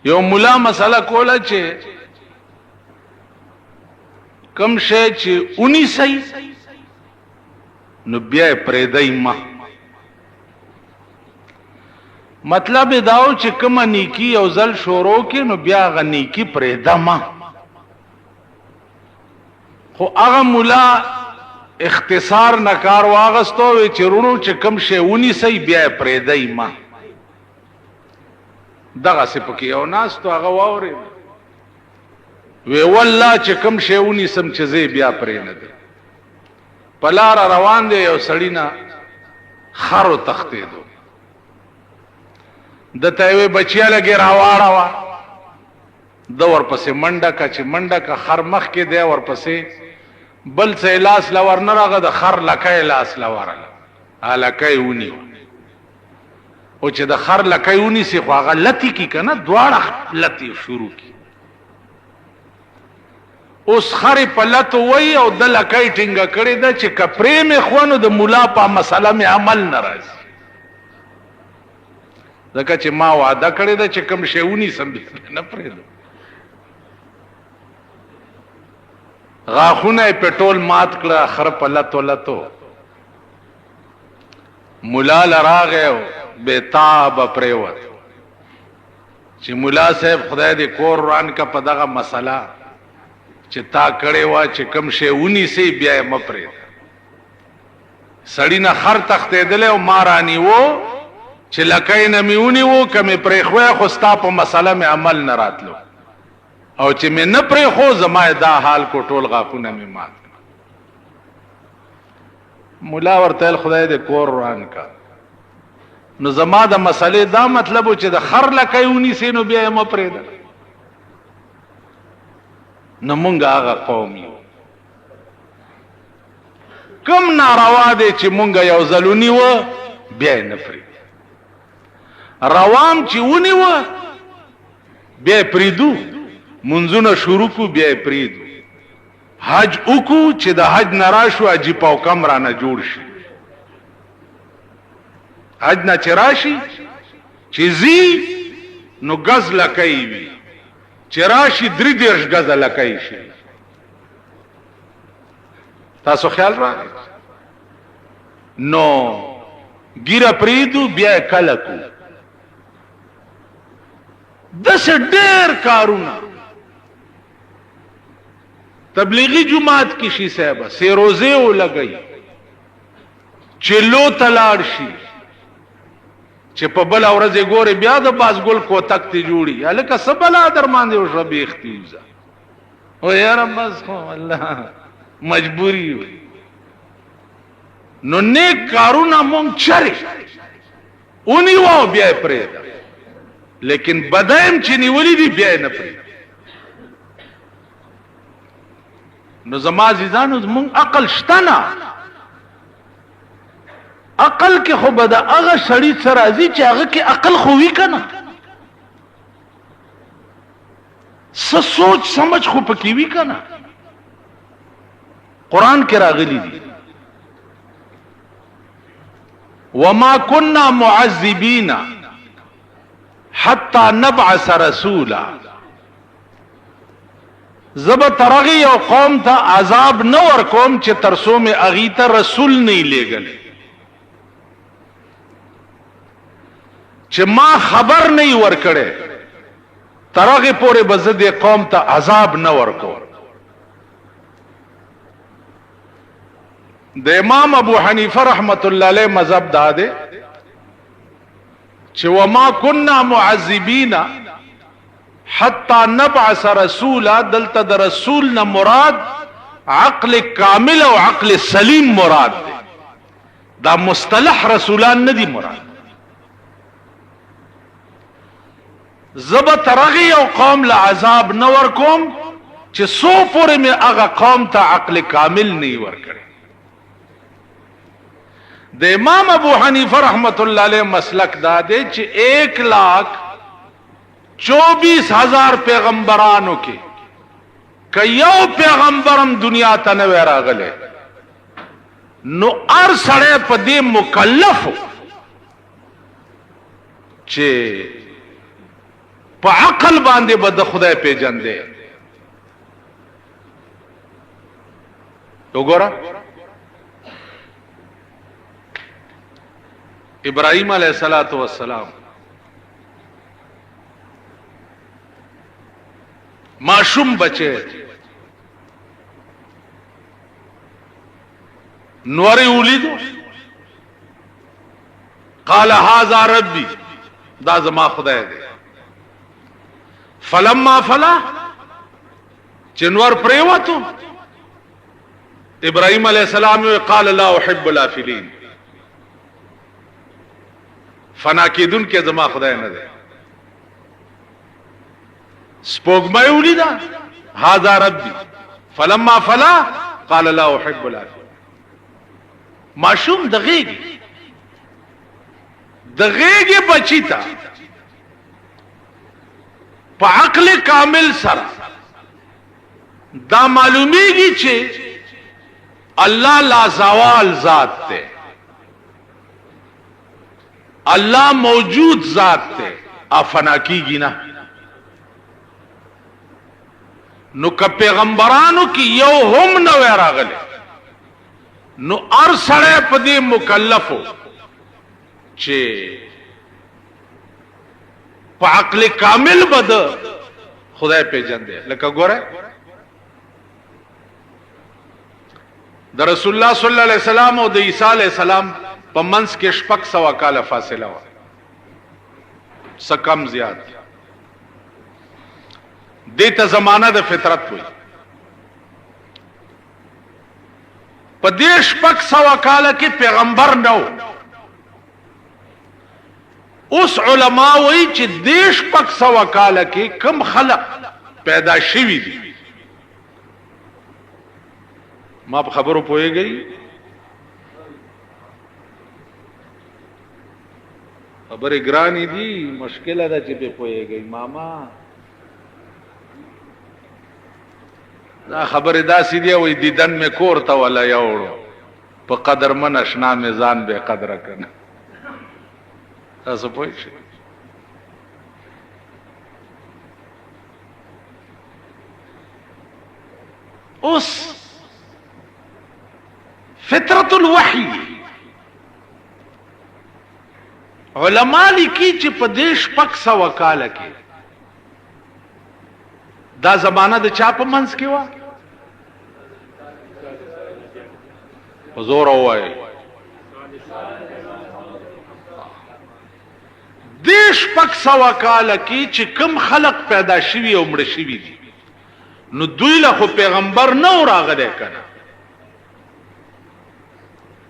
یو مولا مسله کوله چې کم شی چې اونی سي نو بیا پرېدای ما. مطلب داو چې کوم نیکی او زل شروع کې نو بیا غ نیکی پرېدا ما. خو هغه مولا اختصار نکار واغستو وی چې رونو چې کم شی اونی سي بیا پرېدای ما. دغه سپکې یو ناس تو هغه واوري وی والله چې کم شی اونی سم چې زی بیا پرې نه دی. پلار روان دی یو سړی نه خرو تختیدو د تایوي بچیا لګي راواړه وا د ورپسې منډه کا چې منډه کا خر مخ کې دی ورپسې بل څه لاس لور نه راغه د خر لکای لاس لور الکای ونی او چې د خر لکای ونی سي خو هغه لتی کی کنه دواړه لتی شروع کی. اوس خر په لتو وای او د لکای ټینګه کړي دا چې کپرې مې خوانو د مولا په مسله مې عمل ناراضي ځکه چې ما وعده کړی دا چې کوم شیونی سم نه پرېدو. غاخونه پټول مات کړه خر په لتو لتو مولا لراغه بیتاب پریوت چې مولا صاحب خدای دې کور روان کا په دغه مسله چې تا کړي وا چې کم شی ونی سي بیا مپرې سړی نه خر تختیدل او مارانی وو چې لکای نه میونی وو کمه پرې خو خو ستا په مسله مې عمل نه راتلو او چې مې نه پرې خو زما دا حال کو ټول غاپونه مې مات. مولا ورته خدای دې کور روان کا نو زما د مسلې دا مطلب چې د خر لکای ونی سي نو بیا مپرې ده. نو مونږ هغه قوم یو کم ناروا دی چې مونږ یو ځلونی و بیا نه پرې روام چې ونی و بیا پریدو منځونه شروع کو بیا پریدو حج وکو چې د حج نراشو عجیب او کم را نه جوړ شي. حج نه چراشي چې زی نو غز لکای وي چراشی 3 غزه لکای شي. تاسو خیال را نو ګیره پریدو بیا کلکو دس ډیر کارونه تبلیغی جماعت کی شي صاحب سیروزه و لګي چلو تلاړ شي چې په بل اورځه ګوره بیا د باز ګل کو تک تی جوړي الکه سبلا درمان دی او شبي اختیزا او یا رب بس خو الله مجبوری نو نیک کارونه مونږ چره اونی و بیا پرې لیکن بدایم چې نیولې دی بیا نه پرې. نو زما عزیزانو مونږ عقل شتنه عقل کې خو بدا هغه سړی سره ازي چې هغه کې عقل خو وی کنه سوچ سمجھ خو پکې وی کنه. قران کې راغلي دي وما كنا معذبين حتى نبعث رسولا. زب ترغی او قوم ته عذاب نه ور کوم چې ترسو می اغي ته رسول نه لېګل چې ما خبر نه ور کړي ترغه پورې بزد قوم ته عذاب نه ورکو. د امام ابو حنیفه رحمت الله علیه مذهب داده چې وما كنا معذبین حتى نبعث رسولا دلته د رسول نه مراد عقل کامل او عقل سلیم مراد دی. دا مصطلح رسولان نه دی مراد. زب ترغی او قوم لعذاب نور کوم چې سو پورې میں اغا قوم تا عقل کامل نہیں ورکړي. د امام ابو حنیفه رحمت الله علیه مسلک دا دی چې 1,24,000 پیغمبرانو کې کيو پیغمبرم دنیا ته نه راغله نو ار سړی په دې مکلف چې په عقل باندې به د خدای پیژندې. وګوره ابراهيم عليه السلام معصوم بچے نوري ولیدو قال هذا ربي دا زما خدای دی. فلما فلا چنور پریوتو ابراهيم عليه السلام قال لا احب الافلين فنا کیدون کې زما خدای نه دی. سپوږمۍ ولیدا هذا ربي فلما فلا قال لا احب الافلين. معصوم دغیږي بچی تا په عقل کامل سره دا معلومیږي چې الله لا زوال ذات ته، الله موجود ذات ته، افنا کیږي نه. نو که پیغمبرانو کی یو هم نو راغله نو ار سړی په دې مکلفو چې په عقل کامل بد خدای پیژندې. لکه ګوره د رسول الله صلی الله علیه وسلم او د عیسی علیه السلام په منځ کې 600 کاله فاصله و، څه کم زیات. دې ته زمانہ د فطرت وي. په دې 600 کاله کې پیغمبر نو. اوس علما وایي چې دې 600 کاله کې کم خلق پیدا شوي دي. ما په خبرو پوهیږئ؟ خبرې ګرانې دي، مشکله ده چې په پوهیږئ. ماما دا خبرې داسې دی وایي دیدن مې کور ته ولا یوړو په قدر من اشنا میزان به قدره کنه. تاسو پوه شئ؟ اوس فطرت الوحی علماء لیکي چې په دې 600 کاله کې دا زمانہ د چا په منځ کې و؟ حضور وای دې 600 کاله کې چې کم خلق پیدا شوي او مړ شوي دي نو دوی له خو پیغمبر نه راغلی کنه.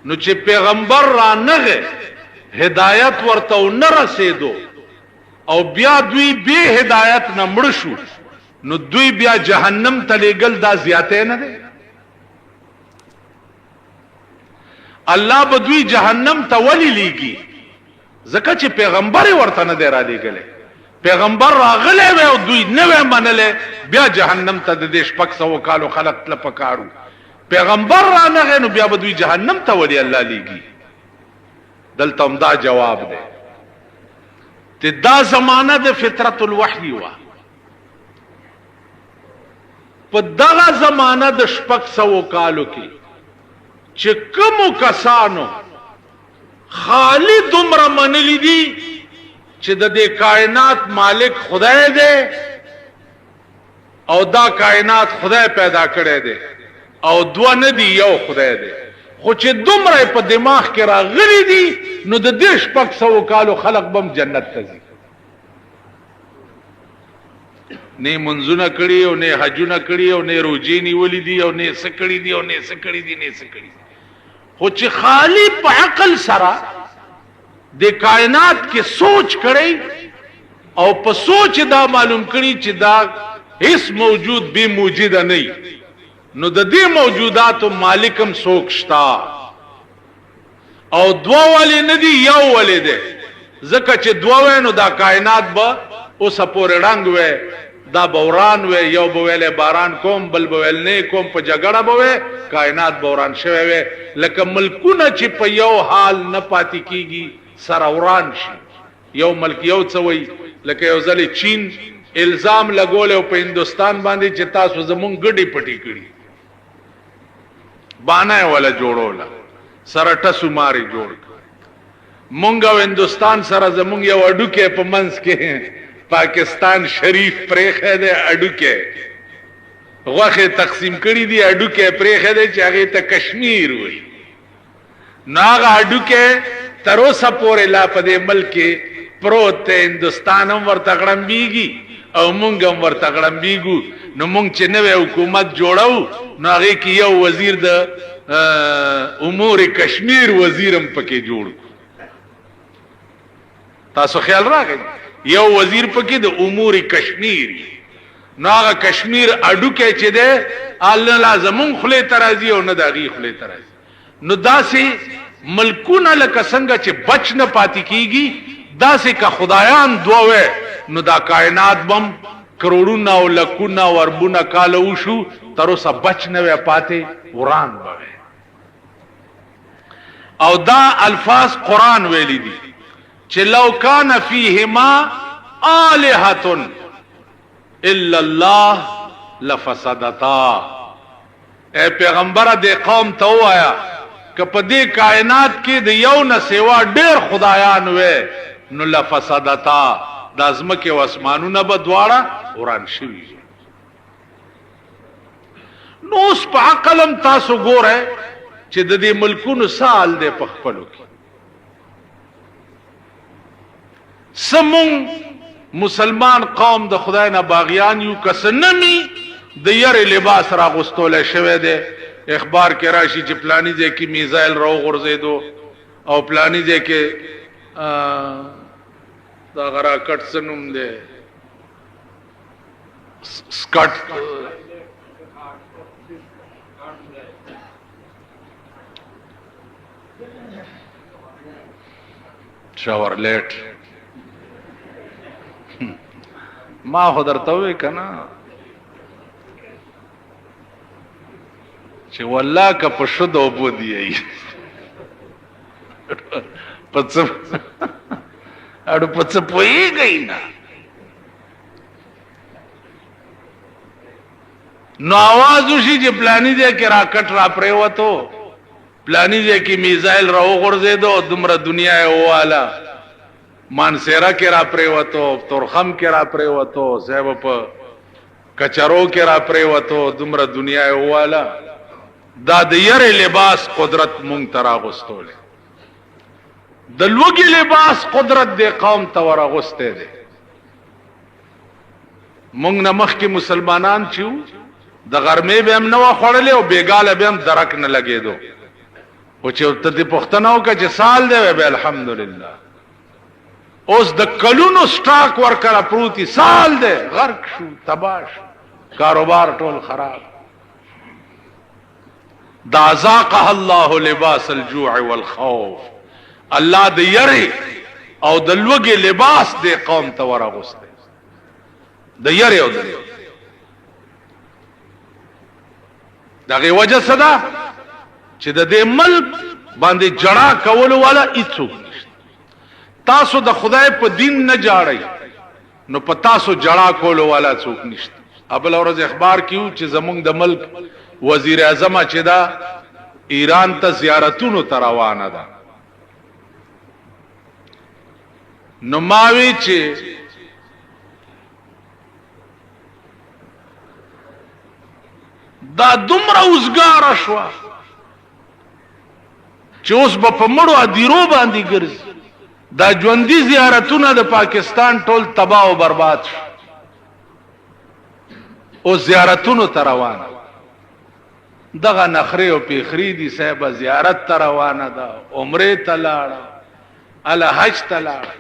نو چې پیغمبر را نغه هدایت ورته نه رسیدو او بیا دوی به هدایت نه مړ شو نو دوی بیا جهنم ته لېږل دا زیاته نه ده. الله به دوی جهنم ته ولې لیږي؟ ځکه چې پیغمبر ورته نه دی را لېږلی. پیغمبر راغلی وی او دوی نه وی منلی بیا جهنم ته د دې 600 کالو خلق تله پکارو. پیغمبر را نغی نو بیا به دوی جهنم ته ولې الله لیږي؟ دلته هم دا جواب دی چې دا زمانه د فطرت الوحی وه. په دغه زمانه د 600 کالو کې چې کومو کسانو خالی دومره منلی دي چې د دې کائنات مالک خدای دی او دا کائنات خدای پیدا کړی دی او دوه نه دي یو خدای دی، خو چې دومره په دماغ کې راغلي دي نو د دې 600 کالو خلق بم جنت ته ځي. نه منځونه کړي او نه حجونه کړي او نه روزي نیولې دي او نه څه کړي دي او نه څه کړي دي نه څه کړي. خو چې خالی په عقل سره د کائنات کې سوچ کړي او په سوچ دا معلوم کړي چې دا هیڅ موجود به موجود نه نو د دې موجوداتو مالکم څوک شتا او دوه ولې نه دي یو ولې دی. ځکه چې دوه نو دا کائنات به اوس پورې رنگ وي، دا بوران وي، یو به ویل باران کوم بل به ویل نه کوم، په جګړه به وي کائنات بوران شوی وي. لکه ملکونه چې په یو حال نه پاتې کیږي سره وران شي یو ملک یو څوي لکه یو ځلې چین الزام لګول او په هندستان باندې چې تاسو زمونږ ګډي پټي کړی باندې ولا جوړولا سره ټسو ماري جوړ مونږ او هندستان سره زمونږ یو اډوکه په منځ کې پاکستان شریف پرېخه ده اډوکه غوخه تقسیم کړی دی اډوکه پرېخه ده چې هغه ته کشمیر وایي ناغه اډوکه تر اوسه پورې لا په دې ملک پروت هندستان هم ورته غړمبيږي او مونږ هم ورته غړمبيږو نو مونږ چې نوې حکومت جوړو نو هغه کې یو وزیر د امور کشمیر وزیرم پکې جوړ تاسو خیال راغی یو وزیر پکې د امور کشمیر نو هغه کشمیر اډوکه چې ده الله لازمون خله ترازی او نه دغه خله ترازی نو داسې ملکونه لکه څنګه چې بچ نه پاتې کیږي داسې کا خدایان دوه نو دا کائنات بم کروڑونه او لکونه او اربونه کال وشو تر اوسه بچ نه پاتې وران بوي او دا الفاظ قران ویلي دي چې لو کان فیهما الہۃ الا الله لفسدتا اے پیغمبر دې قوم ته وایا که په دې کائنات کې د یو نه سیوا ډېر خدایان وې نو لفسدتا د ازمکه او اسمانونه به دواړه وران شي نو اس په عقلم تاسو ګوره چې د دې ملکونو سال دې په خپلو کې سمون مسلمان قوم د خدای نه باغیان یو کسنمی د یری لباس را غستول شوه دې اخبار کې راشي چې پلانی ځای کې میزایل راو غورځېدو او پلانی ځای کې دا غرا کټ سنوم دې سکټ شاورلیټ ما خو درته وې کنه چې والله که په شد او بو دی پڅ اړو پڅ پويږي نه نو आवाज وشي چې پلاني دې کې راکټ را پریوتو پلانی دې کې میزایل راو غورځېدو دومره دنیا یې واله مانسیرا کې را پریوتو تورخم کې را پریوتو صاحب په کچرو کې را پریوتو دومره دنیا یې واله دا د یری لباس قدرت مونږ ترا غستول د لوګي لباس قدرت دې قوم ته ورغسته دي مونږ نه مخ کې مسلمانان چیو د غرمې به هم نو خړلې او بیګاله به هم درک نه لګېدو او چې ته دې پښتنو کا چې سال دی به الحمدلله اوس د کلونو سٹاک ورکړه پروتي سال دی غرق شو تباش کاروبار ټول خراب دا ذاقها الله لباس الجوع والخوف الله د یری او د لوګي لباس د قوم ته ورغسته د یری او د دغه وجه صدا چې د دې ملک باندې جړه کول والا هیڅوک نشته تاسو د خدای په دین نه جاړئ نو په تاسو جړه کول والا څوک نشته ابل اورز اخبار کیو چې زمونږ د ملک وزیر اعظم چې دا ایران ته زیارتونو ته روانه ده نو ماوی چې دا دومره اوسګاره شو چې اوس په مړو ادیرو باندې ګرځي دا ژوندۍ زیارتونه د پاکستان ټول تباہ او برباد شو او زیارتونو ته روانه دغه نخري او پیخري دي صاحب زیارت ته روانه ده عمره ته لاړه اله حج ته لاړه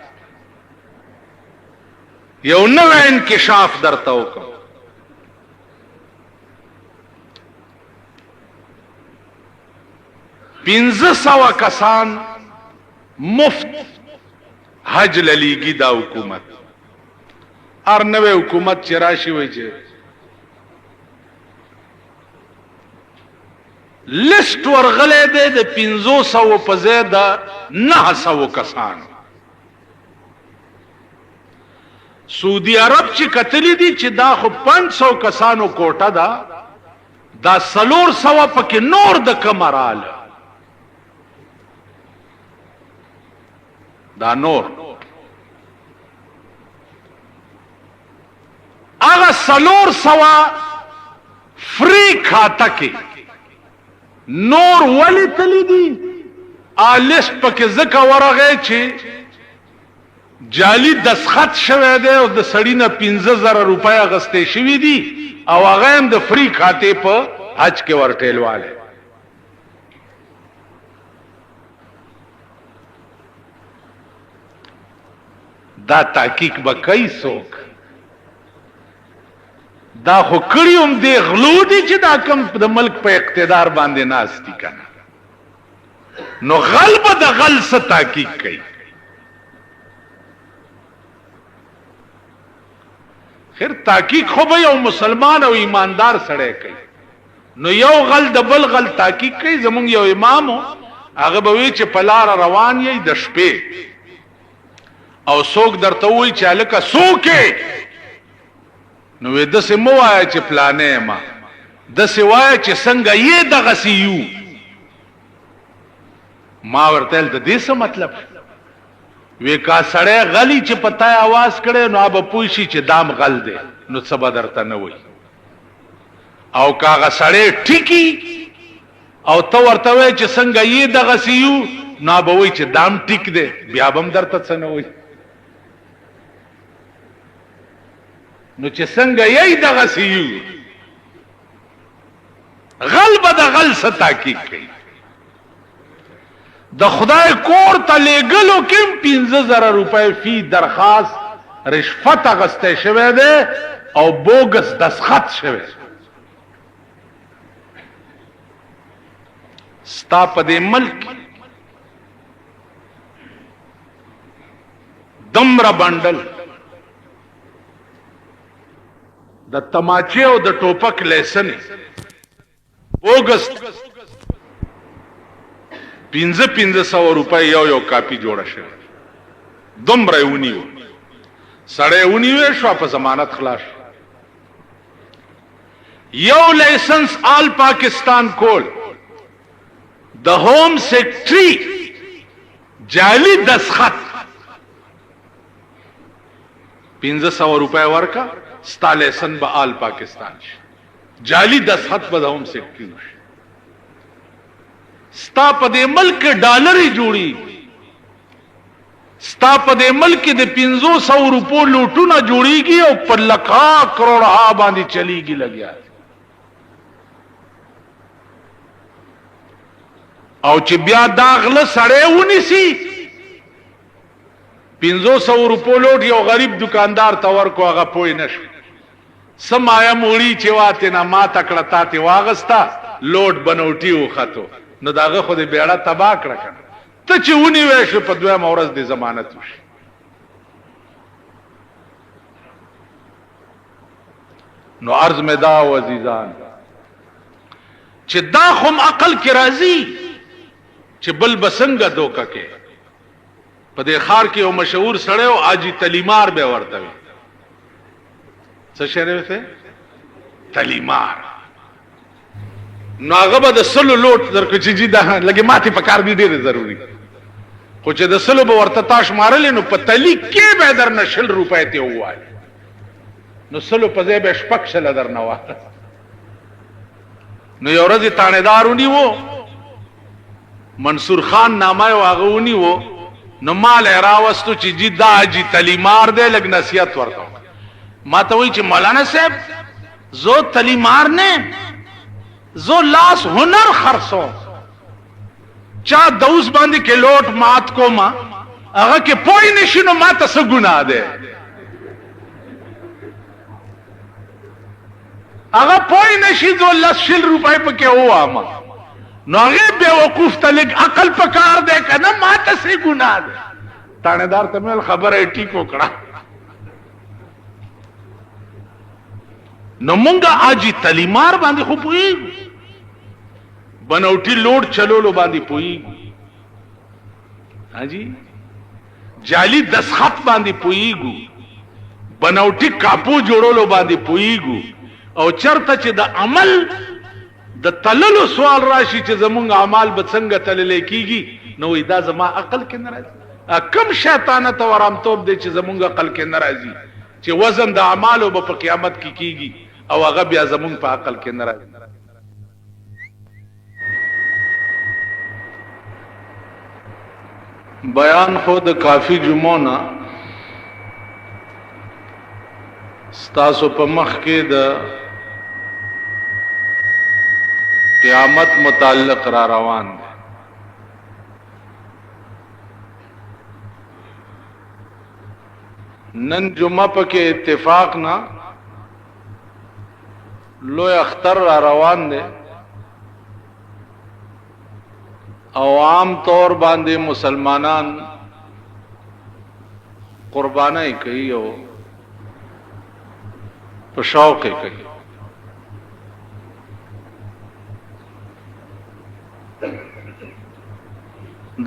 یو نوې انکشاف درته وکړم 1500 کسان مفت حج للیگی دا حکومت ار نوے حکومت چراشی ہوئی چھے لسٹ ورغلے دے دے 500 پزے دا 900 کسان سعودي عرب چې کتلی دي چې دا خو 500 کسانو کوټه ده، دا 400 پکې نور د کمرال، دا نور هغه 400 فری کھاتا کې نور ولی تلی دي. آلس پکې زکه ورغه چې جعلی دسخط شوه دی او د سړی نه 15000 روپیا غستې شوی دي او هغه هم د فری کھاته په حج کې ورټیلواله. دا تحقیق به کوي څوک؟ دا خو کړیوم دی غلو دي چې دا کم د ملک په اقتدار باندې ناس دي کنه، نو غلب د غل څه تحقیق کوي. خیر تحقیق خو به یو مسلمان او ایماندار سړی کوي، نو یو غل د بل غل تحقیق کوي. زمونږ یو امام هغه به وی چې په لار روان یې د شپې او څوک درته وایي چې هلکه څوک، نو وی دسې مو وایه چې پلانې ما، دسې وایه چې څنګه یې دغسې یو. ما ورته ویل د دې څه مطلب؟ وی کا سړی غلی چې پتا आवाज کړي نو اب پوه شي چې دام غل دی، نو څه به درته نه وایي. او کاغه سړی ټیکی او ته ورته وایې چې څنګه یې دغسې یو، نو به وایي چې دام ټیک دی، بیا به هم درته څه نه وایي. نو چې څنګه یې دغسې یو، غل به د غل څه تحقیق کوي. د خدای کور ته لېږلو کې 15000 روپۍ فی درخواست رشوت اخیستی شوی دی او بوګس دسخط شوی. ستا په دې ملک دمره بنډل د تماچې او د ټوپک لیسنې بوګس 500 روپۍ یو کاپی جوړه شوه. دومره یې ونیو، سړی ونیوې شو په ضمانت خلاص. یو لایسنس آل پاکستان کول د ہوم سیکرټري جعلی دسخط 500 روپۍ ورکا، ستا لایسن به آل پاکستان شي، جعلی دسخط به د ہوم سیکرټري شي. ستا په دې ملک ډالرې جوړي، ستا په دې ملک د 500 روپو لوټونه جوړیږي او په لکھا کروڑا باندې چلیږي لګیا. او چې بیا داغله سړی ونیسي 500 روپو لوټ یو غریب دکاندار ته ورکو، هغه پوه نشو سمایا موړي چې واته نه ما تکړه تاته واغستا لوټ بنوټي وختو، نو داغه خو دې بیړه تبا کړه کنه. ته چې ونیوې شو په دویمه ورځ دې ضمانت وشي. نو عرض مې دا و عزیزان چې دا خم عقل کې راځي چې بل بسنګ دوکه کې. په دې خار کې یو مشهور سړی او حاجی تلیمار به ورته وي. څه شریف ته تلیمار، نو هغه به د سلو لوټ درکو چې جی دا لګي ماته په کار دی ډېر ضروری، خو چې د سلو به ورته تاش مارل نو په تلی کې به در نشل روپۍ ته وای، نو سلو په ځای به شپک شل در نه وای. نو یو ورځ تانیدار ونیو، منصور خان نامه واغه ونیو، نو مال راوستو چې جی دا حاجی تلیمار دی، لګ نصیحت ورته ما ته وی چې مولانا صاحب زو تلیمار نه زو لاس هنر خرسو چا دوس باندې کې لوټ مات کو ما هغه کې پوی نشینو ما ته څه ګناه ده، هغه پوی نشي زو 100 روپۍ پکې هوا ما، نو هغه به وقوف ته لګ عقل پکار ده کنه ما ته څه ګناه ده. تانیدار ته مل خبره ټیکو کړه. نو مونږه حاجی تلیمار باندې خو پوي بنوټي لوډ چلولو باندې پوي، حاجی جعلی دسخط باندې پويګو، بنوټي کاپو جوړولو باندې پويګو او چرته چې د عمل د تللو سوال راشي چې زمونږ اعمال به څنګه تللې کیږي نو دا زما عقل کې نه راځي. کم شیطانه تو ورامتوب دی چې زمونږ عقل کې نه راځي چې وزن د اعمالو به په قیامت کې کیږي او هغه بیا زمونږ په عقل کې نه راځي. بیان خود کافی جمعونا ستاسو په مخ کې د قیامت متعلق را روان دی. نن جمعه پکې اتفاق نه لوی اختر را روان دی او عام طور باندې مسلمانان قربانای کوي او په شوق کوي.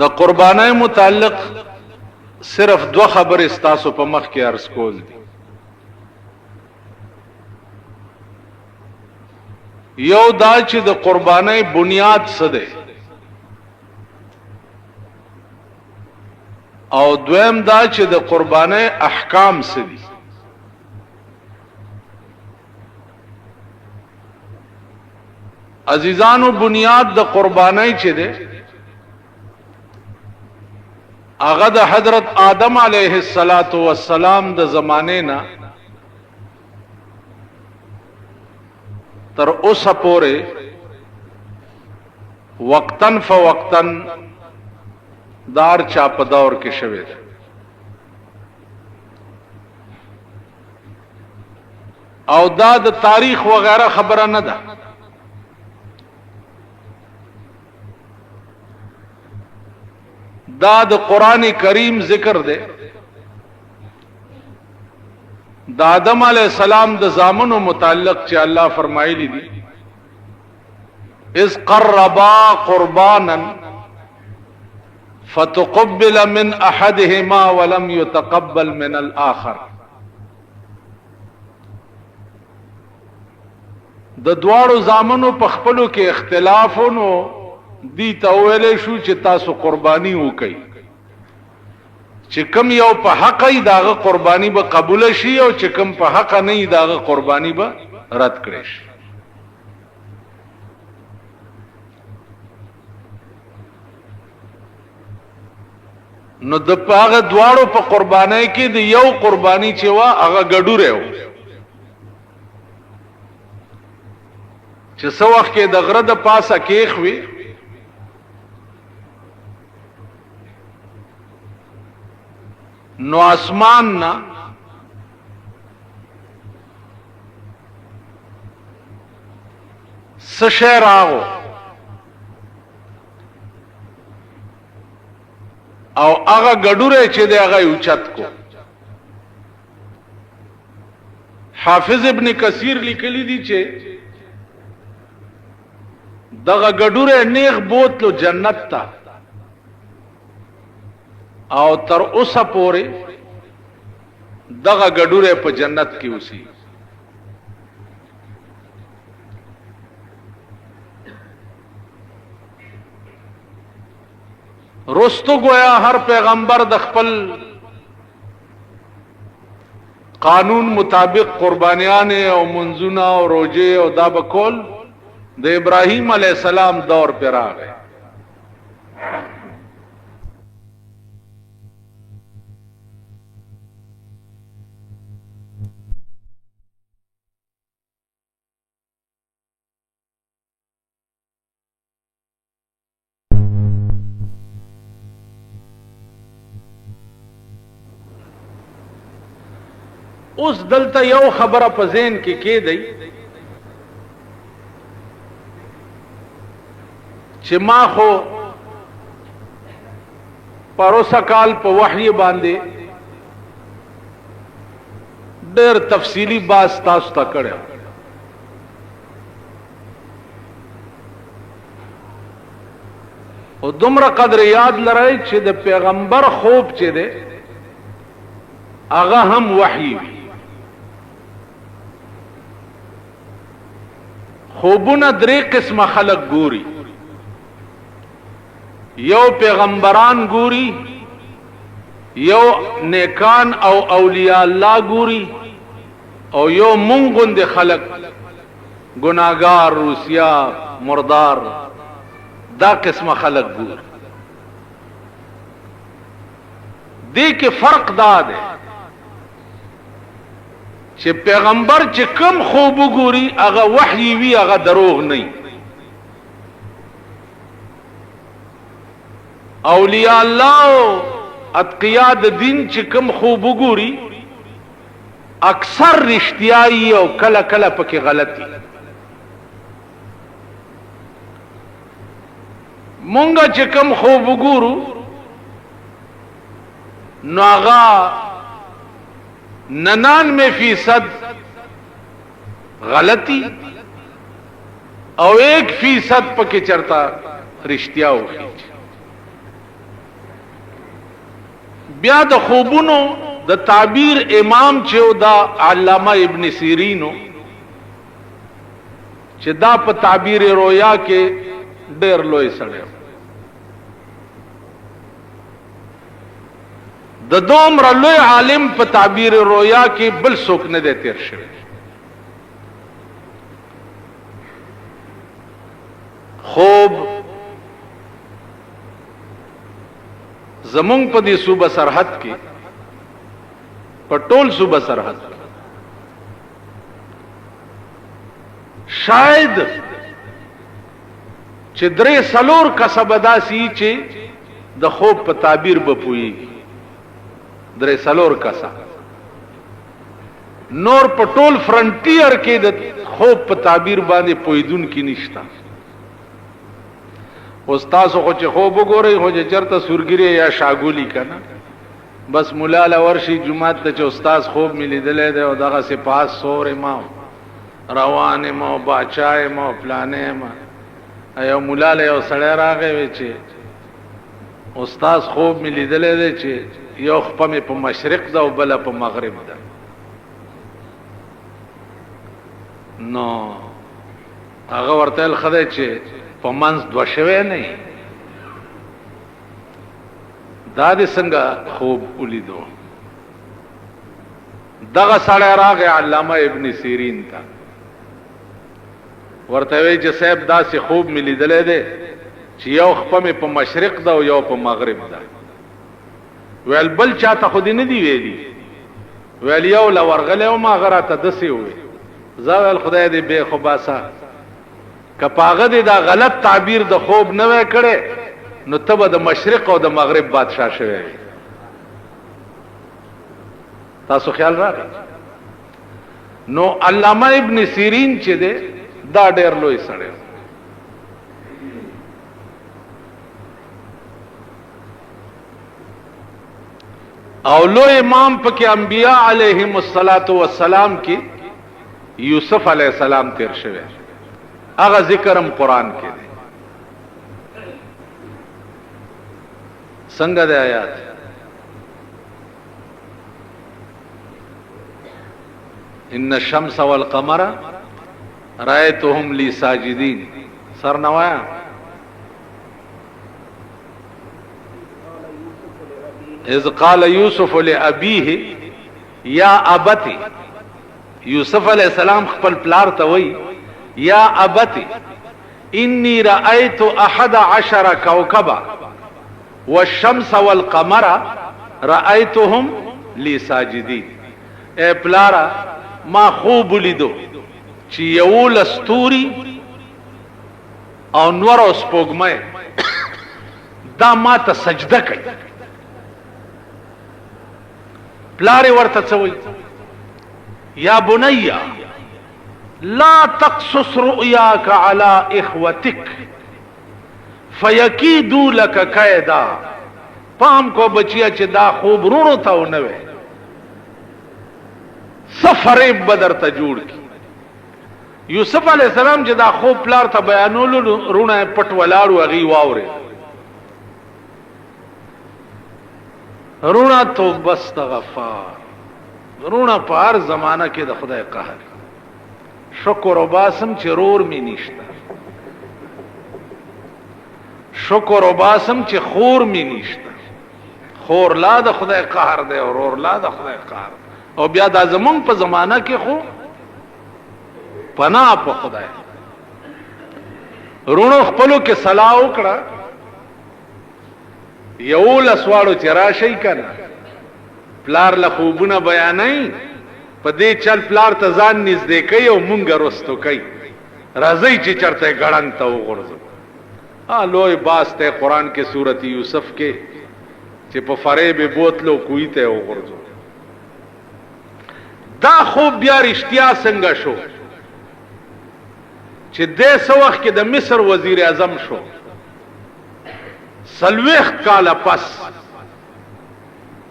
د قربانای متعلق صرف دو خبر استاسو په مخ کې عرض کول دي. یو دا چې د قربانای بنیاد څه دی او دویم دا چې د قربانای احکام څه دي. عزیزانو بنیاد د قربانای چې دی هغه د حضرت آدم علیه السلام د زمانه نه تر اوسه پورې وقتن فوقتن دار چا په دور کې شوی دی. او دا د تاریخ وغیرہ خبره نه ده. دا د قرآن کریم ذکر دے. د آدم علیہ السلام د زامنو متعلق چې الله فرمایلی دي اذ قربا قربانا فتقبل من احدهما ولم يتقبل من الاخر. د دواړو زامنو په خپلو کې اختلافونو دی ته ویلې شو چې تاسو قرباني وکړئ چې کم یو په حق ای داغه قرباني به قبول شي او چې کم په حق نه ای داغه قرباني به رد کړي شي. نو د هغه دواړو په قربانۍ کې د یو قرباني چې وا هغه ګډوره و چې څو وخت کې د غره د پاسه کېخ وي نو اسمان نا سشیر آغو او هغه ګډوره چې دی هغه اوچت کو. حافظ ابن کثیر لیکلی دی چې دغه ګډوره نیغ بوتلو جنت ته او تر اوسه پورې دغه ګډوره په جنت کې اوسي. رستو گویا ہر پیغمبر د خپل قانون مطابق قربانیان او منزونه او روزه او دا بکول د ابراهیم علیہ السلام دور پر راغی. اوس دلته یو خبره په ذهن کې دی چې ما خو پروسه کال په وحی باندې ډېر تفصیلی باز تاسو ته کړو. او دومره قدر یاد لرئ چې د پیغمبر خوب چې دی هغه هم وحی وي. خوبونه درې قسمه خلق ګوري. یو پیغمبران ګوري، یو نیکان او اولیاء الله ګوري، او یو مونږ غوندې خلق گناہگار، روسیا، مردار، دا قسمه خلق ګوري. دې کې فرق دا دی چې پیغمبر چې کم خوب وګوري هغه وحی وی، هغه دروغ نه. اولیاء الله اتقیا د دین چې کم خوب وګوري اکثر رښتیايي او کله کله پکې غلطي. مونږ چې کم خوب وګورو نو هغه 99% غلطی او 1% پکې چرتا رښتیا وي. بیا د خوبونو د تعبیر امام چې دا علامه ابن سیرینو چې دا په تعبیر رویا کې ډېر لوی سړی د دومره لوی عالم په تعبیر رویا کې بل څوک نه دی تیر شوی. خوب زمونږ په دې صوبه سرحد کې، په ټول صوبه سرحد شاید چې 3-4 کسبه داسي چې د خوب په تعبیر به پوهیږي. 3-4 کسه نور په ټول فرنټیر کې د خوب په تعبیر باندې پویدون کې نشتا. استاد خو چې خوب وګوري خو چې چرته سورګری یا شاګولی کنه بس مولا له ورشي جمعه ته چې استاد خوب ملي دلې ده او دغه سپاس سور ما روان ما باچای ما پلانې ما ایو مولا له یو سړی راغی وی چې استاد خوب ملي دلې ده چې یو خپل په مشرق ده او بل په مغرب ده. نو هغه ورته خدای چې په منځ دوه شوی نه دا دې څنګه خوب ولیدو. دغه سړی راغی علامه ابن سیرین ته ورته وی چې صاحب داسې خوب مې لیدلی دی چې یو خپه مې په مشرق ده او یو په مغرب ده. ویل بل چاته خو دې نه دی ویلي؟ ویل یو له ورغلی وم هغه راته داسې ووی. زه ویل خدای دې بې خو باسه که په هغه دې دا غلط تعبیر د خوب نه وی کړی نو ته به د مشرق او د مغرب بادشاه شوی وي. تاسو خیال راغی؟ نو علامه ابن سیرین چې دی دا ډېر لوی سړی او لوی امام پکې انبیاء علیهم السلام کې یوسف علیہ السلام تیر شوی. هغه ذکرم قرآن کې دی. څنګه دی آیات؟ ان الشمس والقمر رأيتهم لي ساجدين. سر نوایا اذ قال یوسف لأبیه یا ابتی. یوسف علیہ السلام خپل پلار ته وی یا ابتی انی رأيت 11 کوكبا والشمس والقمر رأيتهم لي ساجدين. اے پلارا ما خوب لیدو چې یو لستوري او نور او سپوږمۍ دا ما ته سجده کوي. پلار ورته څوي یا بني لا تقصص رؤياك على اخوتك فيكيدوا لك كيدا. پام کو بچیا چې دا خوب رونو ته ونه وي سفر بدر ته جوړ کی. یوسف علیہ السلام چې دا خوب پلار ته بیانولو رونه پټ ولاړو هغه واوري رونه تو بس غفار رونه په هر زمانہ کې د خدای قهر. شکر وباسم چې رور می نشته، شکر وباسم چې خور می نشته. خور لا د خدای قهر دی او رور لا د خدای قهر. او بیا د زمون په زمانہ کې خو پناه په خدای. رونو خپلو کې صلاح وکړه، یو لسواړو چې راشي کنه پلار له خوبونه بیانای، په دې چل پلار ته ځان نږدې کوي او مونږ رستو کوي، راځي چې چرته غړنګ ته وغورځو. لوی باس ته قران کې سورۃ یوسف کې چې په فریب بوتلو کوی ته وغورځو. دا خوب بیا رښتیا څنګه شو چې دې سو وخت کې د مصر وزیر اعظم شو، سلويخ کاله پس،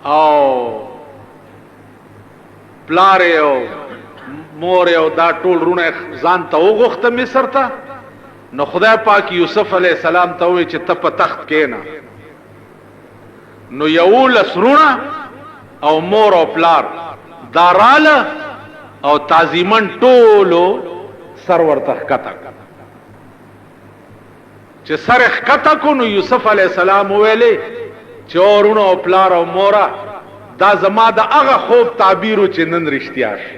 او پلار او مور او دا ټول رونه ځان ته وغوښته مصر ته. نو خدای پاک یوسف علیہ السلام ته وی چې ته په تخت کېنا. نو یو لسرونه او مور او پلار داراله او تعظیمن ټولو سرور تخکتا چې سر خکتا کو. نو یوسف علیہ السلام ویلې چې اورونو او پلار او مورا دا زما د هغه خوب تعبیرو چې نن رښتیا شي.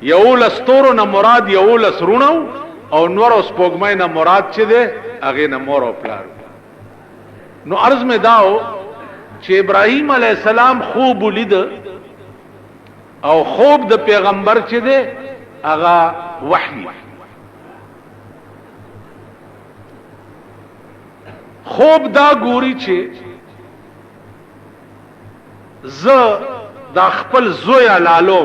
یو لستورو نه مراد یو لسرونو او نور اوس پوګمای نه مراد چې ده هغه نه مور او پلار. نو عرض می داو چې ابراهیم علیہ السلام خوب ولید او خوب د پیغمبر چې ده هغه وحی. خوب دا ګوري چې ز دا خپل زوی لالو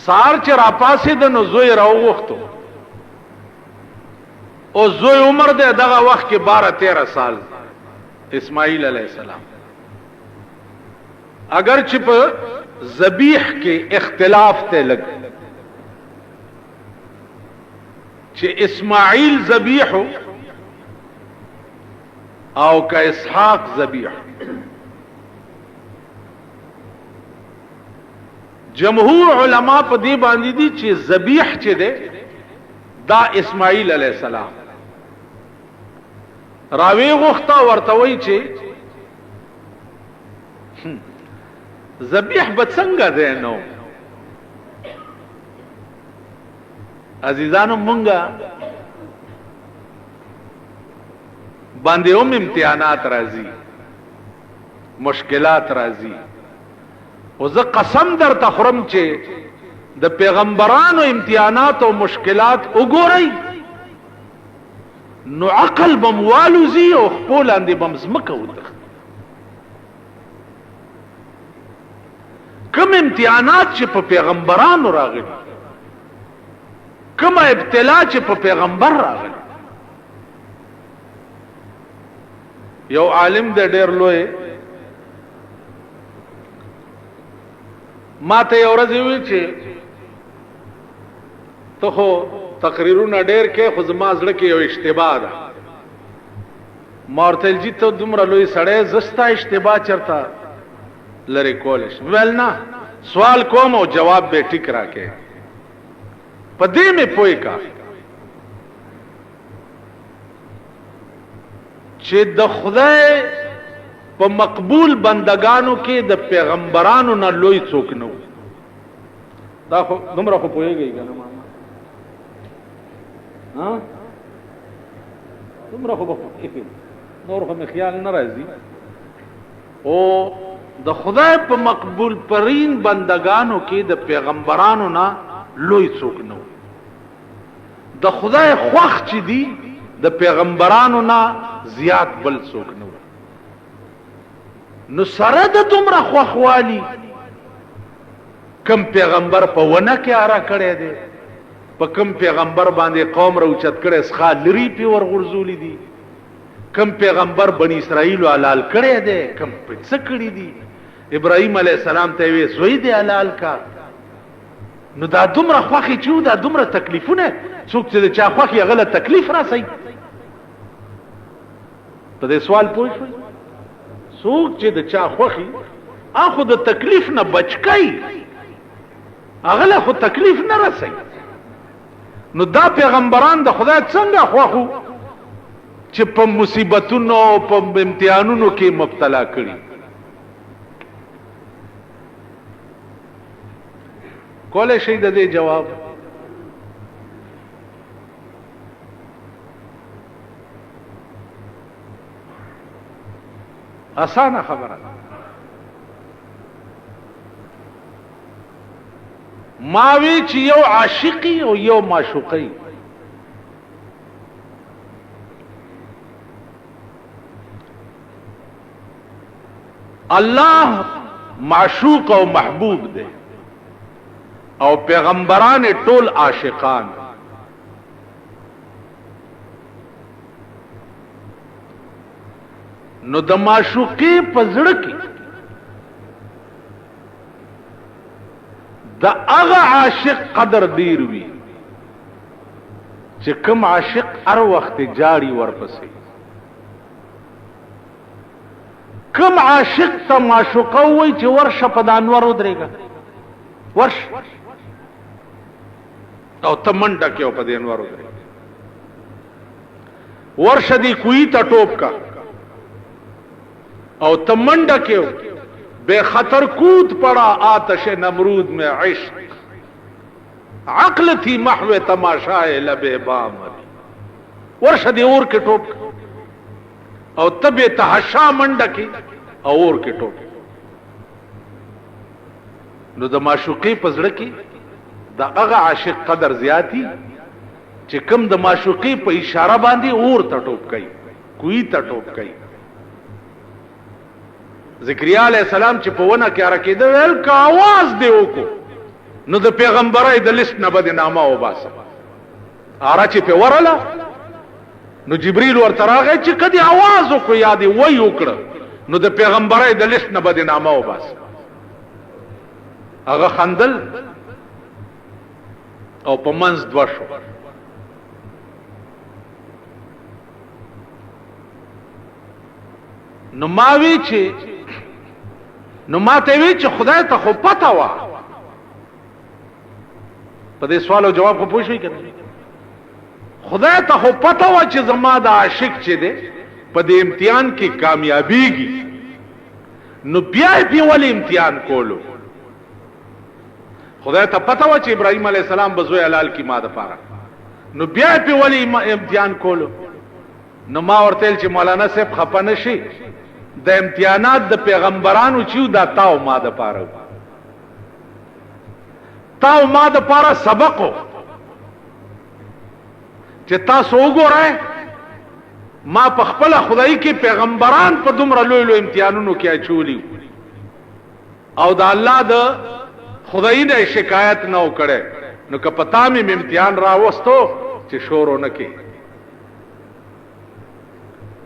سار چې را پاسې د نو زوی راو وختو او زوی عمر ده دغه وخت کې 12-13 سال اسماعیل علیہ السلام. اگر چې په ذبیح کې اختلاف ته لګ چې اسماعیل ذبیح او کا اسحاق ذبیح. جمهور علما په دې باندې دي چې ذبیح چې ده دا اسماعیل علیہ السلام. راوی غوختا ورتوي چې ذبیح بڅنګه ده. نو عزیزانو مونږه باندې هم امتحانات راځي، مشکلات راځي. او زه قسم در تخرم چې د پیغمبرانو امتحانات او مشکلات وګورئ نو عقل بموالو زی او خپل اندې بمزمکه وته. کوم امتحانات چې په پیغمبرانو راغلي، کوم ابتلا چې په پیغمبر راغلي. یو عالم د ډېر لوی ما ته یو ورځ وی چې ته خو تقریرونه ډېر کې، خو زما زړه کې یو اشتباه ده. مارتل جی ته دومره لوی سړی زستا اشتباه چرته لری کولش. ویل نه، سوال کوم او جواب به ټیک راکې. په دې مې پوي کا چې د خدای په مقبول بندگانو کې د پیغمبرانو نه لوی څوک نه و. دا خو دومره خو پوهیږي کنه ماما، ها دومره خو پوهیږي، نور خو خیال نه راځي. او د خدای په مقبول پرین بندگانو کې د پیغمبرانو نه لوی څوک نه و. د خدای خوښ چې دی د پیغمبرانو نه زیات بل څوک نه و. نو سره د دومره خوخوالی کم پیغمبر په ونه کې آرا کړی دی، په کم پیغمبر باندې قوم روچت کړي ښه لري په ورغورځولې دي، کم پیغمبر بنی اسرائیل حلال کړي دي، کم څه کړي دي. ابراهیم علیه السلام ته وی زوی دی حلال کا. نو دا دومره خوخي چې دا دومره تکلیفونه څوک چې چا خوخي غلط تکلیف راسي. په دې سوال پوه شئ؟ څوک چې د چا خوخي اخو د تکلیف نه بچکای اغله خو تکلیف نه رسي نو دا پیغمبران د خدای څنګه خوخو چې په مصیبتونو او په امتحانونو کې مبتلا کړي کولای شي د دې جواب اسانه خبره ماوی چې یو عاشقی او یو معشوقی الله معشوق او محبوب دی او پیغمبران ټول عاشقان نو د معشوقی په زړه کې د هغه عاشق قدر ډیر وي چې کوم عاشق هر وخت جاړي ورپسې کوم عاشق ته معشوقه وي چې ورشه په دانور ودرېګا ورش او تمنډه کې په دانور ودرېګا ورشه دی کوی ته ټوپ کا او تمنڈا کیوں بے خطر کود پڑا آتش نمرود میں عشق عقل تھی محو تماشائے لبے بام ورشد اور کے ٹوپ او تب تحشا منڈا کی اور کے ٹوپ نو دا معشوقی پزڑ کی دا اغا عاشق قدر زیادی چی کم دا معشوقی پا اشارہ باندی اور تا ٹوپ کئی کوئی تا ټوپ کئی ذکریا علیہ السلام چې په ونه کې راکېده ویل که आवाज دی وکړو نو د پیغمبرای د لیست نه بد نامه وباسه اره چې په ورله نو جبرئیل ورته راغی چې کدی आवाज وکړو یا دی وای وکړه نو د پیغمبرای د لیست نه بد نامه وباسه هغه خندل او په منځ دوه شو نو ما وی چې نو ما ته وی چې خدای ته خو پته وا په دې سوال او جواب خو پوښی کړه خدای ته خو پته وا چې زما د عاشق چې دی په دې امتحان کې کامیابیږي نو بیا په ول امتحان کولو خدای ته پته وا چې ابراهیم علیه السلام بزوی حلال کی ماده پاره نو بیا په ول امتحان کولو نو ما ورته چې مولانا صاحب خپه نشي د امتحانات د پیغمبرانو چې دا تاو ما د پاره تاو ما د پاره سبقو چې تاسو وګورئ ما په خپل خدای کې پیغمبران په دومره لوی لوی امتحانونو کې اچولي او د الله د خدای نه شکایت نه وکړي نو که پتا مې امتحان راوستو چې شورو نه کې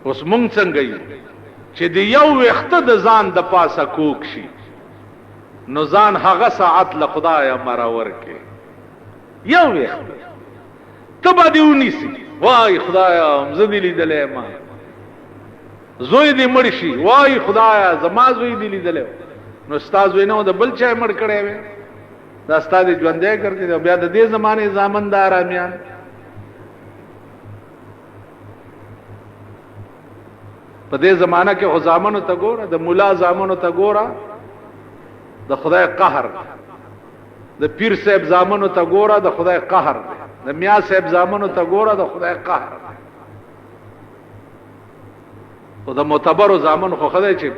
اوس مونږ څنګه یو چې د یو وخت د ځان د پاسه کوک شي نو ځان هغه ساعت له خدای مرور کې یو وخت تبا دیونی سي وای خدایا زدی لیدلې ما زوی دې مړ شي وای خدایا زما زوی دې لیدلې نو استاد وینو د بل چا مړ کړي وي دا استاد ژوندې کړی بیا د دې زمانه زامندار امیان په دې زمانہ کې غزامنو ته ګوره د مولا زامنو ته ګوره د خدای قهر د پیر صاحب زامنو ته ګوره د خدای قهر د میا صاحب زامنو ته ګوره د خدای قهر او د معتبرو زامنو خو خدای چې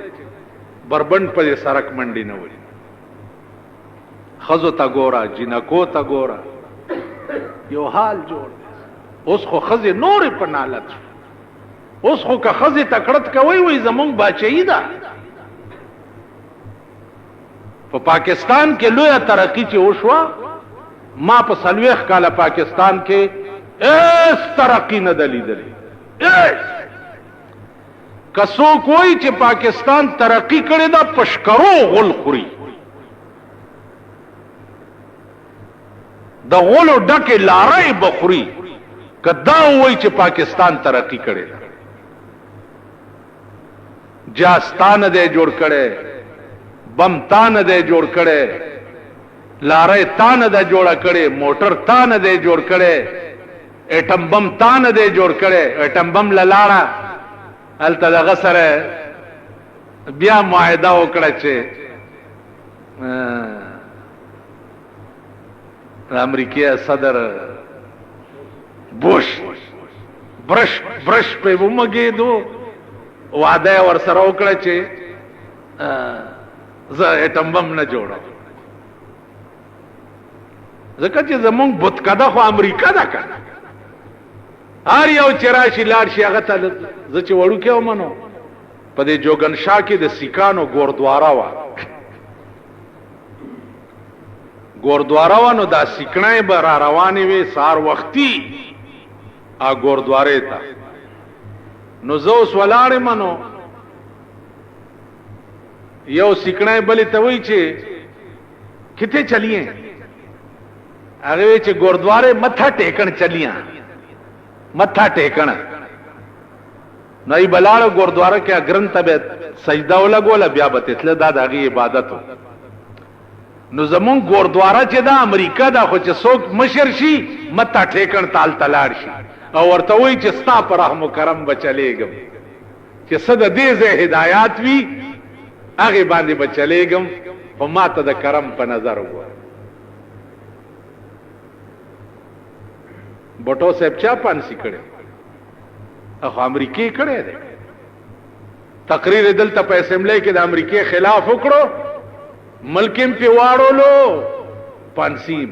بربند په سرک منډي نه وي خزو ته ګوره جنکو ته ګوره یو حال جوړ اوس خو خزي نور په نالت اوس خو که خزي تکړت کوي وي زمونږ باچهی ده په پاکستان کې لویه ترقی چې وشوه ما په 40 کاله پاکستان کې اس ترقی نه دلیدلې کسو کوئی چې پاکستان ترقی کړي دا پشکرو غل خوري د غلو ډکه لارې بخوري کدا وای چې پاکستان ترقی کړي جاستان دے جوړ کړي، بم تان دے جوړ کړي، لارې تان دے جوړ کړي، موټر تان دے جوړ کړي، اټم بم تان دے جوړ کړي. اټم بم لاړه الته دغه سره بیا معاهده وکړه چې امریکای صدر بوش برش په ومګېدو، وعده ور سره وکړه چې زه اټم بم نه جوړم، ځکه چې زمونږ بتکده خو امریکا ده کنه. هر یو چې راشي لاړ شي هغه ته زه چې وړوکی ومنو په دې جوګنشاه کې د سیکانو ګوردواره وه، ګوردواره وه، نو دا سیکڼۍ به را روانې وې سهار وختي ګوردوارې ته. نو زه اوس ولاړم، نو یو سیکڼۍ بلې ته وایي چې کته چلیے؟ هغه وایي چې ګوردوارے متھا ٹیکن چلیاں، متھا ٹیکن. نو ای بلاړو ګوردواره کې اگرن ته سجده ولګوله، بیا به تتله، دا د هغې عبادت و. نو زمونږ ګوردواره چې دا امریکا ده، خو چې څوک مشر شي متھا ټیکن ته هلته لاړ شي او ورته وایي چې ستا په رحم و کرم به چلیږم، چې څه د دې ځای هدایات وي هغې باندې به چلیږم، خو ما ته د کرم په نظر وګوره. بټو صاحب چا پانسی کړی؟ اخو امریکای کړی دی. تقریر دلته په اسمبلی کې د امریکای خلاف وکړو، ملکیم پی واړولو، پانسیم.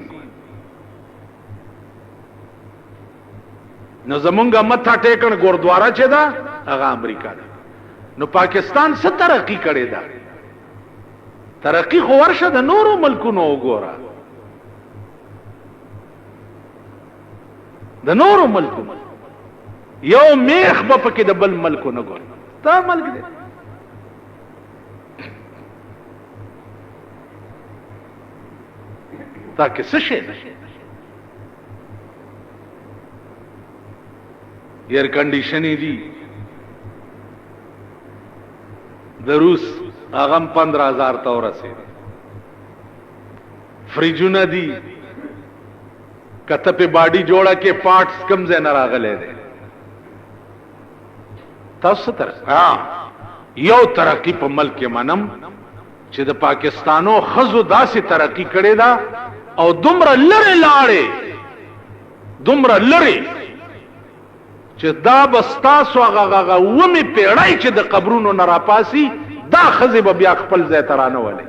نو زمونږه متھا ټیکن ګوردواره چې ده هغه امریکا ده. نو پاکستان څه ترقی کړې ده؟ ترقی خو ورشه د نورو ملکونو وګوره، د نورو ملکونو یو میخ به پکې د بل ملکو نه ګور. تا ملک دی تا کې څه شی دی؟ ایئر کنډیشنې دي د روس، هغه 15,000 ته ورسېد. فریجونه دي، کته په باډي جوړه کې پارټس کم ځای نه راغلی دی. تاسو تر یو ترقی په ملک کې منم چې د پاکستانو خزو داسې ترقی کړې ده او دومره لرې لاړې، دومره لرې چې دا بستاسو هغه ومې پیړۍ چې د قبرونو نه راپاسي، دا ښځې به بیا خپل ځای ته رانه ولې.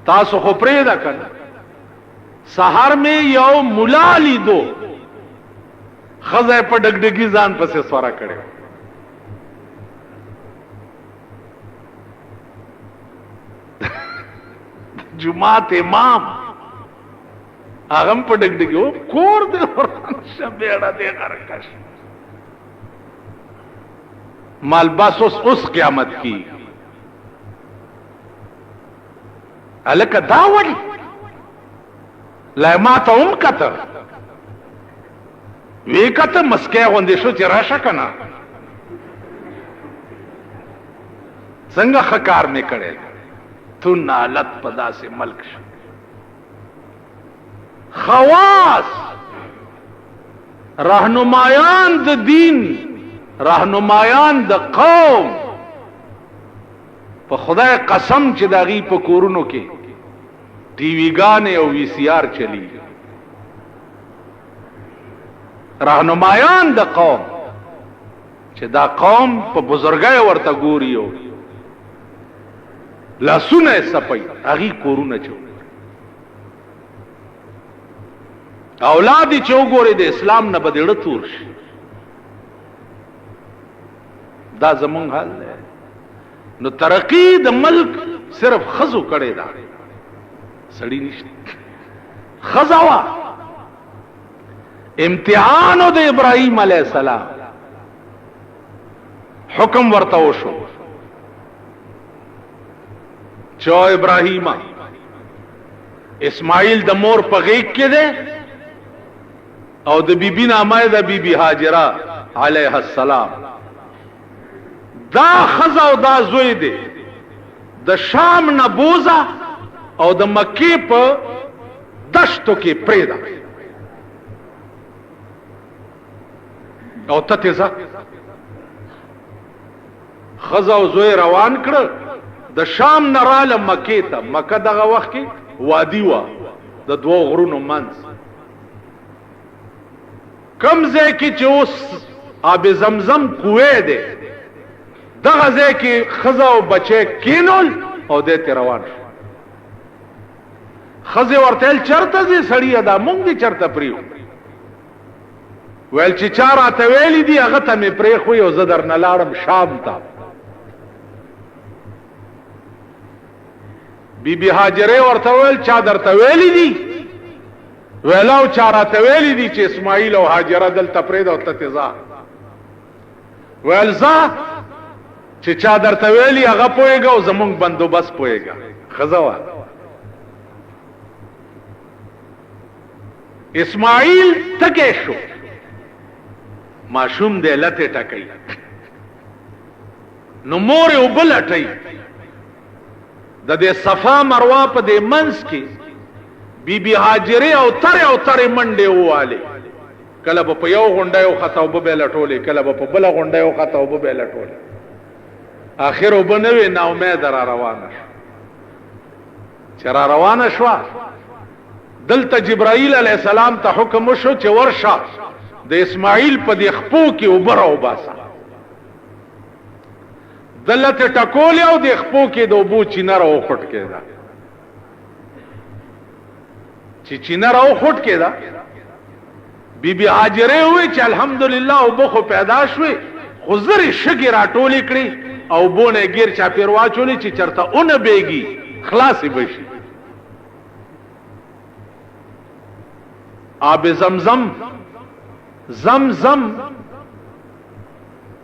تاسو خو پرېږده کنه، سهار میں یو ملا لیدو، ښځه په ډګډګي ځان پسې سوره کړې، جماعت امام هغه په ډګډګي و، کور دې ورانشه بیړه دې غرقش. مالباس اوس قیامت کی الکه دا ولی لا ما ته هم کته وی کته مسکه غوندې شو چې راشه کنه څنګه خکار می کړي تو نالت پدا سے ملک شو. خواص رهنمایان د دین، رهنمایان د قوم، په خدای قسم چې داغي په کورونو کې ټي وی ګانې او وی سی آر چلی، رهنمایان د قوم چې دا قوم په بزرګۍ ورته ګوري او لاسونه سپي، هغه کورونه چو اولاد چې وګوري د اسلام نه بدړه تور شي. دا زمونږ حال دی. نو ترقی د ملک صرف خزو کړي دا سړی نشته. خزوا امتحانو د ابراهیم علیه السلام حکم ورته وشو چو ابراهیم اسماعیل د مور په غیږ کې ده او د بیبی نامه د بیبی هاجره علیها السلام. دا خزا او دا زوی دی د شام نه بوزا او د مکی په دشتو کې پریدا او تتزا خزا او زوی روان کړ د شام نه رااله مکی ته. مکه دغه وخت کې وادي وا د دوه غرونو منځ کم ځای کې چې اوس آب زمزم کوې دی دغه ځای کې خزا او بچی کینول او دې ته روان شو. خزه ورتل چرته زی سړی دا مونږ دي چرته پریو ویل چې چاره ته ویلې دي هغه ته مې پرې خو یو زدر نه لاړم شام ته. بیبي هاجره ورته ویل چا درته ویلې دي؟ ویلاو چاره ته ویلې دي چې اسماعیل او هاجره دلته پرې دا ته تزا. ویل ځه چې چا درته ویلې هغه پوهېږه او زمونږ بندوبست پوهېږه. ښځه وه اسماعیل تکې شو ماشوم دې لته ټکې نو مور یې اوبه لټۍ د دې صفا مروه په دې منځ کې بیبي هاجرې او ترې منډې ووالې. کله به په یو غونډه یو خطا اوبه به یې لټولې کله به په بله غونډه یو خطا اوبه به یې لټولې. آخر اوبه نه وې ناامیده را روانه شو. چې را روانه شوه دلته جبرائیل علیہ السلام ته حکم وشو چې ورشه د اسماعیل په دې خپو کې اوبه راوباسه. دلته ټکولې او د خپو کې د اوبو چینه راوخوټ کېده. چې چینه راوخوټ کېده بیبي هاجرې وویل چې الحمدلله اوبه خو پیدا شوې خو زرې شګې راټولې کړې او اوبو نه یې ګیر چاپېر واچولې چې چېرته اونه بیږي خلاصې به شي. آب زمزم زمزم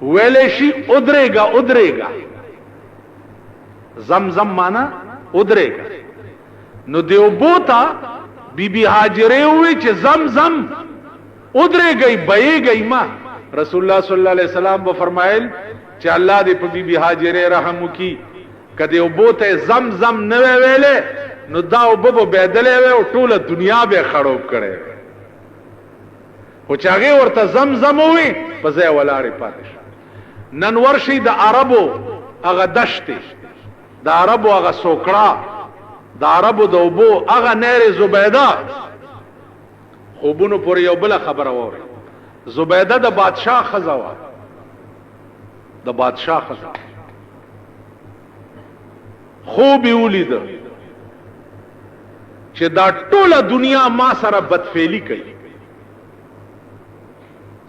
ویلے شی ادریگا ادریگا زمزم مانا ادریگا نو دیو بوتا بی بی حاجرے ہوئی چھ زمزم ادریگئی بئے گئی ما. رسول اللہ صلی اللہ علیہ وسلم وہ فرمائل چھ اللہ دے پا بی بی حاجرے رحمو کی کدیو بوتا زمزم نوے ویلے نو داو ببو بیدلے وے و طول دنیا بے خروب کرے وے خو چې هغې ورته زمزم ووي په ځای ولاړې پاتې شو. نن ورشي د عربو هغه دشتې د عربو هغه سوکړه د عربو د اوبو هغه نیر زبیده خوبونو پورې یو بله خبره واورئ. زبیده د بادشاه ښځه وه د بادشاه ښځه خوب یې ولیده چې دا ټوله دنیا ما سره بدفعلي کوي.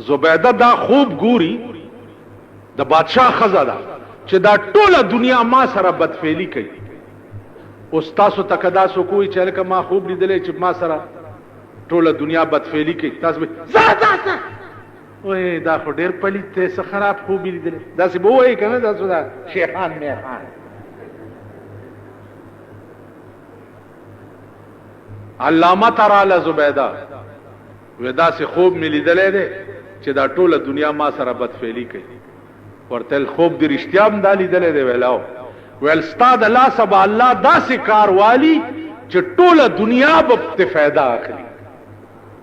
زبیده دا خوب ګوري د بادشاه ښځه ده چې دا ټوله دنیا ما سره بدفعلي کوي. اوس تاسو ته که دا څوک وایي چې هلکه ما خوب لیدلی چې ما سره ټوله دنیا بدفعلي کوي تاسو به ځه وایي دا خو ډېر پلیت دی څه خراب خوب یې لیدلی داسې به ووایي که نه تاسو دا شیخان میخان. علامه ته راله زبیده وی داسې خوب مې لیدلی دی چې دا ټوله دنیا ما سره بدفعلي کوي. ورته خوب دې رښتیا هم دا لیدلی دی؟ ویلاو ویل ستا د لاسه به الله داسې کار والي چې ټوله دنیا به پرې فایده اخلي.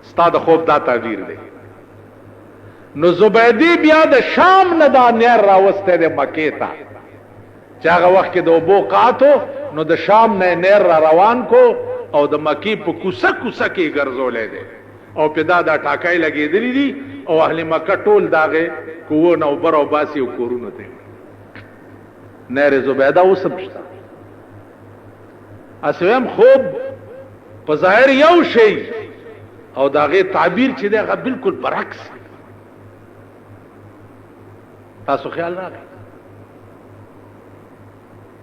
ستا د خوب دا تعبیر دی. نو زبیدې بیا د شام نه دا نیر راوستی دی مکې ته چې هغه وخت کې د اوبو قاتو نو د شام نه نیر را روان کو او د مکې په کوڅه کوڅه کې ګرځولی دی او په دا ټاکای لګېدلي دي او اهل مکه ټول داغه کوو نه اوبه راوباسي او کورونو ته نیر زبیده اوس هم شته. اسویم خوب په ظاهر یو شی او داغه تعبیر چې دی هغه بالکل برعکس. تاسو خیال راغی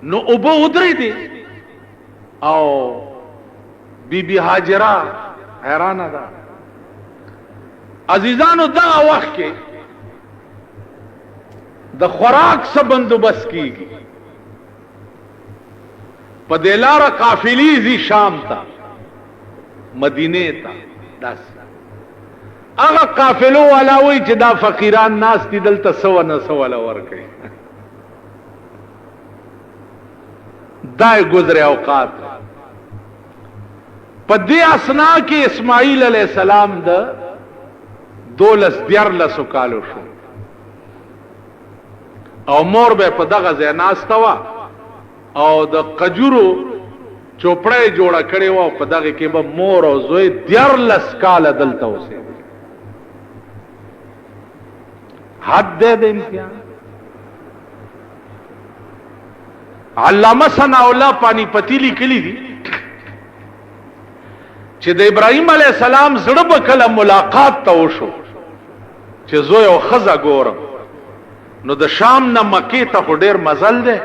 نو اوبه ودرېدې او بیبي هاجره حیرانه ده. عزیزانو دغه وخت کې د خوراک څه بندوبست کیږي. په دې لاره قافلې ځي شام ته مدینې ته. داسې هغه قافلو والا وی چې دا فقیران ناس دي دلته سو نه سو ولا ورکي دای گزر اوقات په دې اسنا کې اسماعیل علیہ السلام د 12 کالو شو او مور به په دغه ځای ناسته وا او د قجورو چوپړې جوړه کړې و په دغه کې به مور او زوی 14 کال دلته اوسه حد دے د امتحان علامه ثناء الله پانی پتی لیکلی دي چې د ابراهيم عليه السلام زړه په کله ملاقات ته وشو چې زوی او خزه ګورم نو د شام نه مکې ته ډېر مزل ده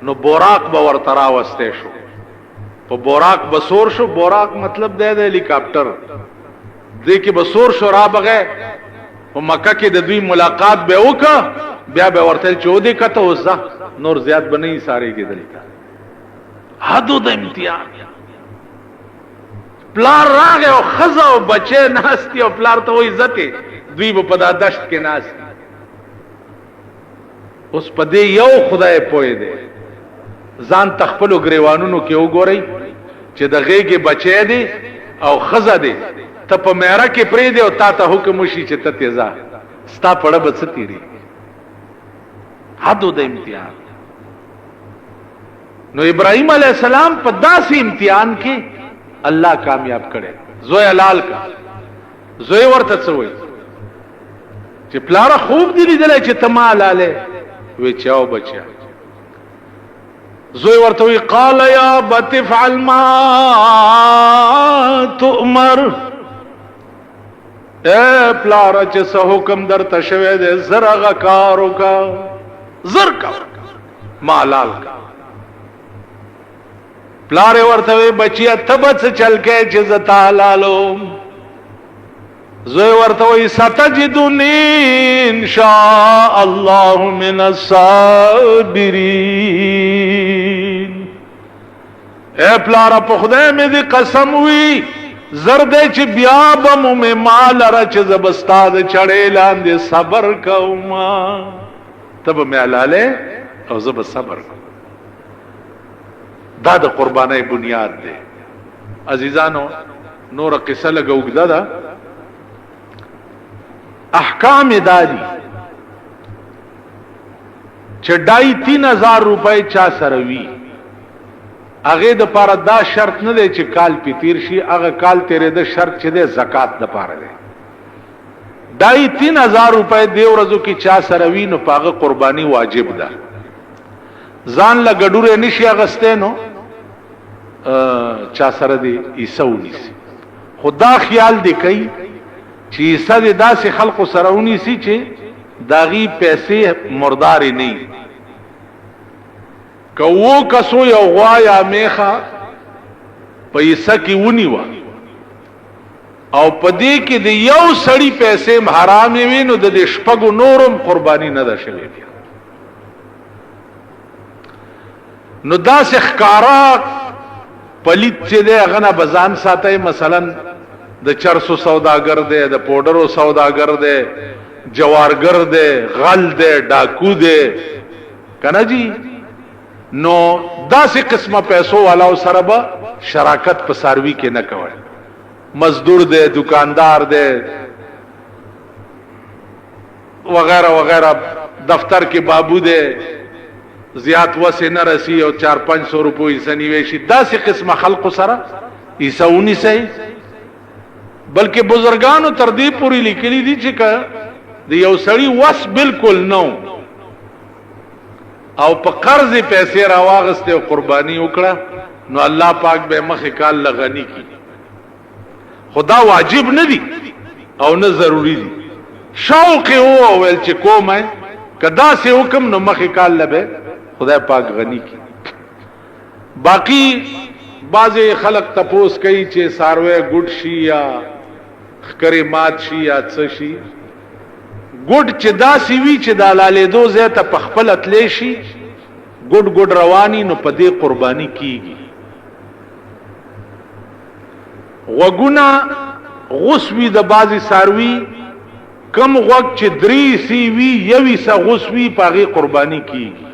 نو بوراق به ورته راوسته شو په بوراق بسور شو بوراق مطلب دی د هلیکاپټر دې کې بسور شو را بغه په مکه کې د دوی ملاقات به وکړه بیا به ورته چودي کته وسه نور زیات بنئ ساره کې دلته حدو د امتحان پلار راغه او خزه او بچي ناشتي او پلار ته وې عزت دوی په پدا دشت کې ناشتي اوس پدې یو خدای پوي دی ځان تخپلو گریوانونو کې وګورئ چې د غېږه بچي دی او خزه دی ته په میرا کې پرې دی او تا ته حکم وشي چې ته تیزا ستا پړه بڅتيري حدو د امتحان نو ابراهيم عليه السلام په داسې امتحان کې الله کامیاب کړي زوی حلال کا زوی ورته څوي چې پلاره خوب دی لیدل چې تمال आले وی چاو بچا زوی ورته وی قال یا بتفعل ما تؤمر اے پلاره چې سه حکم درته شوی دی زرغه کارو کا زر کا مالال کا پلاره ورته وی بچیا تبت چل کې چې زتا لالو زوی ورته وی ستجدنی ان شاء الله من الصابرین اے پلاره په خدای مې دې قسم وی زرد چې بیا بم مې مال را چې زبستاد چړې لاندې صبر کوما تب مې علاله او زب صبر دا د قربانۍ بنیاد دی عزیزانو نور قصه لګوګدا دا احکام داری چې 3000 روپۍ چا سره وی هغه د پاره دا شرط نه دی چې کال پتیر شي هغه کال تیرې د شرط چې د زکات د پاره دی 3000 روپۍ دی ورځو کې چا سره وی نو پاغه قرباني واجب ده ځان لا ګډوره نشي اغستنو چا سره دی ایسونی خدا خیال دی کوي چې ایسه د داسې خلقو سره ونی سي چې داغي پیسې مردار نه کوو کسو یو غوا یا میخه پیسې کی ونی وا او پدې کې د یو سړی پیسې حرام وي نو د شپږو نورم قرباني نه ده شوی نو داسې ښکارا پلیت چې ده غنه بزان ساتي مثلا د چرسو سوداګر ده د پودرو سوداګر ده جوارګر ده غل ده ډاکو ده کنه جی نو داسې قسمه پیسو والا سره به شراکت په ساروي کې نه کوي مزدور ده دکاندار ده وغیرہ وغیرہ دفتر کې بابو ده زیات وسه نه رسی او 4-500 روپۍ سنیوي شي داسې قسمه خلق سره ایسونی سي بلکې بزرګانو تر دې پوری لیکلي دي چې د یو سړی وس بالکل نو او په قرض پیسې راواغسته او قرباني وکړه نو الله پاک به مخه کال لغنی کی خدا واجب نه دي او نه ضروری دي شوق او ول چې کومه کدا سے حکم نو مخه کال لبه خدای پاک غنی کی باقی بعض خلق تپوس کوي چې ساروی ګډ شي یا خکری مات شي یا څه شي ګډ چې داسې وی چې د لاله دو زه ته پخپل اتلې شي ګډ ګډ رواني نو په دې قرباني کیږي وګونا غسوی د بازي ساروي کم غوږ چې درې سی وی یوي سا غسوی پاغي قرباني کیږي